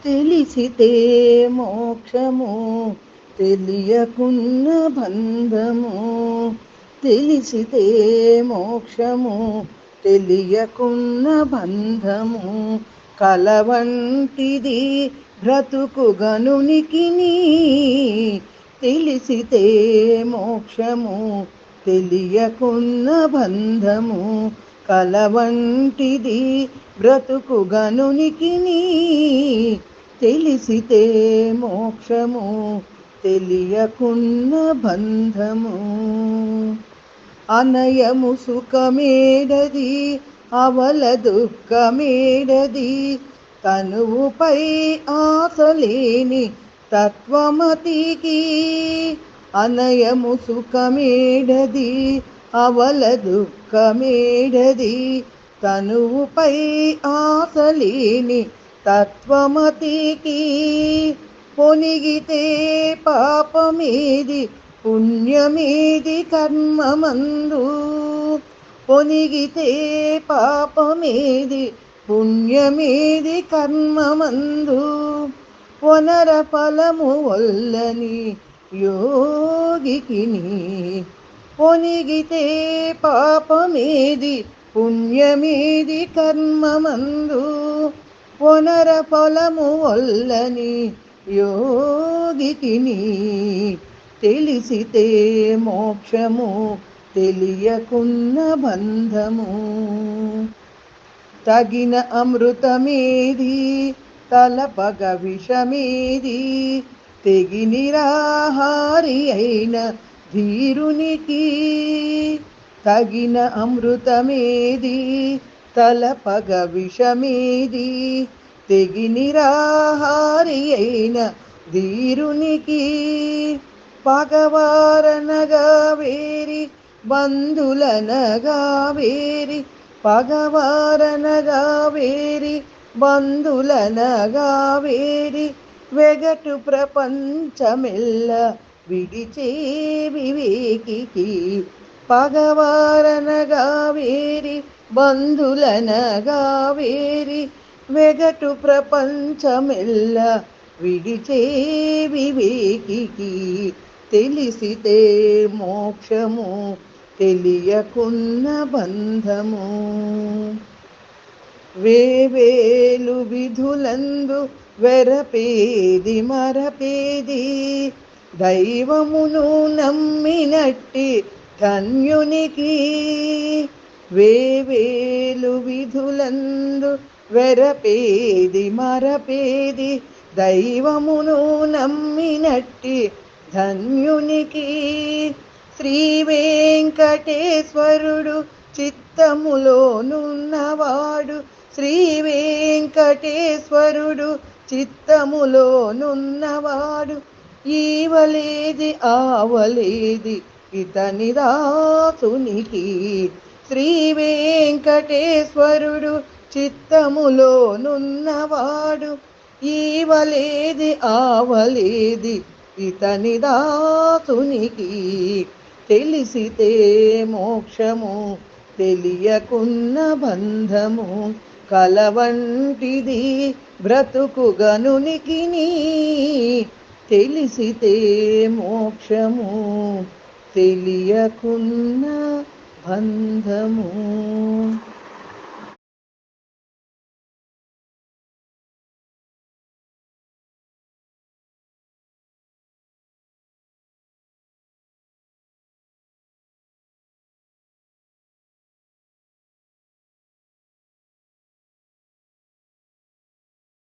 తెలిసితే మోక్షము, తెలియకున్న బంధము. తెలిసితే మోక్షము, తెలియకున్న బంధము. కలవంటిది బ్రతుకు గనునికిని. తెలిసితే మోక్షము, తెలియకున్న బంధము. కలవంటిది బ్రతుకు గనునికిని. తెలిసితే మోక్షము, తెలియకున్న బంధము. అనయము సుఖమేడది, అవల దుఃఖమేడది. తనువుపై ఆశలేని తత్వమతికి. అనయము సుఖమేడది, అవల దుఃఖమేడది. తనువుపై ఆశలేని తత్వమతికి. పొనిగితే పాపమేది, పుణ్యమేది కర్మమందు. పొనిగితే పాపమేది, పుణ్యమేది కర్మమందు. వనర ఫలము వల్లని యోగికిని. పొనిగితే పాపమేది, పుణ్యమేది కర్మమందు. వనర ఫలము వల్లని యోగికిని. తెలిసితే మోక్షము, తెలియకున్న బంధము. తగిన అమృతమేది, తలపగ విషమేది. తెగి నిరాహారి అయిన ధీరునికి. తగిన అమృతమేది, తలపగ విషమేది. తెగి నిరాహారి అయిన ధీరునికి. పగవారనగా వేరి, బంధులనగా వేరి. పగవారనగా వేరి, బంధులనగా వేరి. వెగటు ప్రపంచమెల్ల విడిచే వివేకికి. పగవారనగా వేరి, బంధులనగా వేరి. వెగటు ప్రపంచమెల్ల విడిచే వివేకికి. తెలిసితే మోక్షము, తెలియకున్న బంధము. వేవేలు విధులందు వెరపేది మరపేది. దైవమును నమ్మినట్టి ధన్యునికి. వేవేలు విధులందు వెరపేది మరపేది. దైవమును నమ్మినట్టి ధన్యునికి. శ్రీ వెంకటేశ్వరుడు చిత్తములోనున్నవాడు. శ్రీ వెంకటేశ్వరుడు చిత్తములోనున్నవాడు. ఈవలేది ఆవలేది ఇతని దాసునికి. శ్రీ వెంకటేశ్వరుడు చిత్తములోనున్నవాడు. ఈవలేది ఆవలేది ఇతని దాసునికి. తెలిసితే మోక్షము, తెలియకున్న బంధము. కలవంటిది బ్రతుకు గనునికిని. తెలిసితే మోక్షము, తెలియకున్న బంధము.